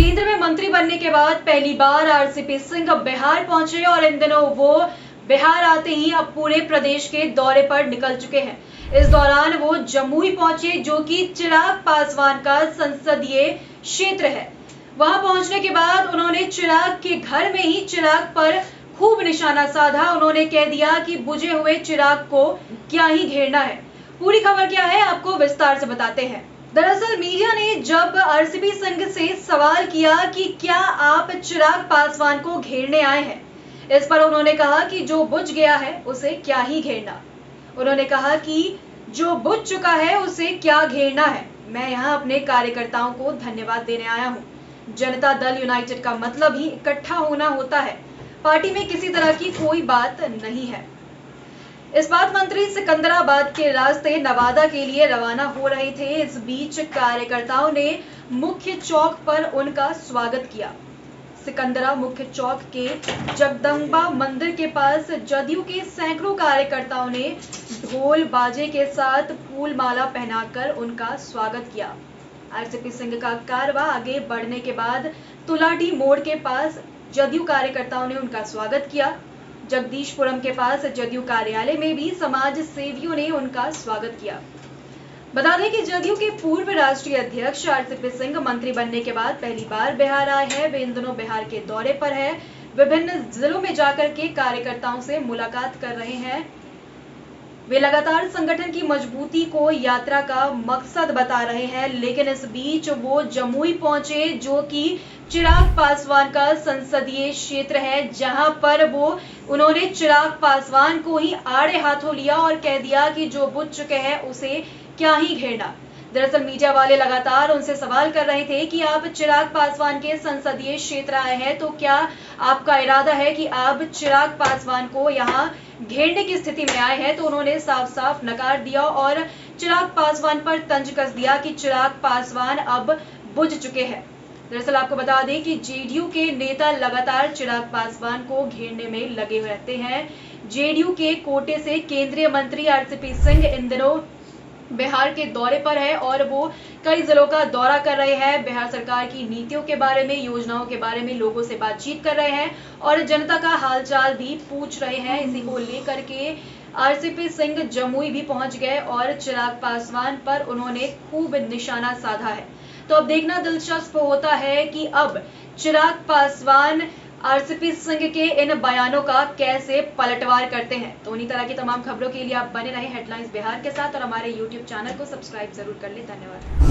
केंद्र में मंत्री बनने के बाद पहली बार आरसीपी सिंह बिहार पहुंचे और इन दिनों वो बिहार आते ही अब पूरे प्रदेश के दौरे पर निकल चुके हैं। इस दौरान वो जमुई पहुंचे, जो कि चिराग पासवान का संसदीय क्षेत्र है। वहां पहुंचने के बाद उन्होंने चिराग के घर में ही चिराग पर खूब निशाना साधा। उन्होंने कह दिया कि बुझे हुए चिराग को क्या ही घेरना है। पूरी खबर क्या है, आपको विस्तार से बताते हैं। दरअसल मीडिया ने जब आरसीपी सिंह से सवाल किया कि क्या आप चिराग पासवान को घेरने आए हैं, इस पर उन्होंने कहा कि जो बुझ गया है उसे क्या ही घेरना। उन्होंने कहा कि जो बुझ चुका है उसे क्या घेरना है। मैं यहाँ अपने कार्यकर्ताओं को धन्यवाद देने आया हूँ। जनता दल यूनाइटेड का मतलब ही इकट्ठा होना होता है। पार्टी में किसी तरह की कोई बात नहीं है। इस्पात मंत्री सिकंदराबाद के रास्ते नवादा के लिए रवाना हो रहे थे। इस बीच कार्यकर्ताओं ने मुख्य चौक पर उनका स्वागत किया। सिकंदरा मुख्य चौक के जगदम्बा मंदिर के पास जदयू के सैकड़ों कार्यकर्ताओं ने ढोल बाजे के साथ फूल माला पहनाकर उनका स्वागत किया। आरसीपी सिंह का कारवां आगे बढ़ने के बाद तुलाडी मोड़ के पास जदयू कार्यकर्ताओं ने उनका स्वागत किया। जगदीशपुरम के पास जदयू कार्यालय में भी समाज सेवियों ने उनका स्वागत किया। बता दें कि जदयू के पूर्व राष्ट्रीय अध्यक्ष आरसीपी सिंह मंत्री बनने के बाद पहली बार बिहार आए हैं। वे इन दिनों बिहार के दौरे पर हैं। विभिन्न जिलों में जाकर के कार्यकर्ताओं से मुलाकात कर रहे हैं। वे लगातार संगठन की मजबूती को यात्रा का मकसद बता रहे हैं, लेकिन इस बीच वो जमुई पहुंचे, जो कि चिराग पासवान का संसदीय क्षेत्र है, जहां पर उन्होंने चिराग पासवान को ही आड़े हाथों लिया और कह दिया कि जो बुझ चुके हैं उसे क्या ही घेरना। दरअसल मीडिया वाले लगातार उनसे सवाल कर रहे थे कि आप चिराग पासवान के संसदीय क्षेत्र आए हैं, तो क्या आपका इरादा है कि आप चिराग पासवान को यहाँ घेरने की स्थिति में आए हैं। तो उन्होंने साफ साफ नकार दिया और चिराग पासवान पर तंज कस दिया कि चिराग पासवान अब बुझ चुके हैं। दरअसल आपको बता दें कि जेडीयू के नेता लगातार चिराग पासवान को घेरने में लगे रहते हैं। जेडीयू के कोटे से केंद्रीय मंत्री आरसीपी सिंह इन दिनों बिहार के दौरे पर है और वो कई जिलों का दौरा कर रहे हैं। बिहार सरकार की नीतियों के बारे में, योजनाओं के बारे में लोगों से बातचीत कर रहे हैं और जनता का हालचाल भी पूछ रहे हैं। इसी को लेकर के आरसीपी सिंह जमुई भी पहुंच गए और चिराग पासवान पर उन्होंने खूब निशाना साधा है। तो अब देखना दिलचस्प होता है कि अब चिराग पासवान आरसीपी सिंह के इन बयानों का कैसे पलटवार करते हैं। तो उन्हीं तरह की तमाम खबरों के लिए आप बने रहे हेडलाइंस बिहार के साथ और हमारे YouTube चैनल को सब्सक्राइब जरूर कर लें। धन्यवाद।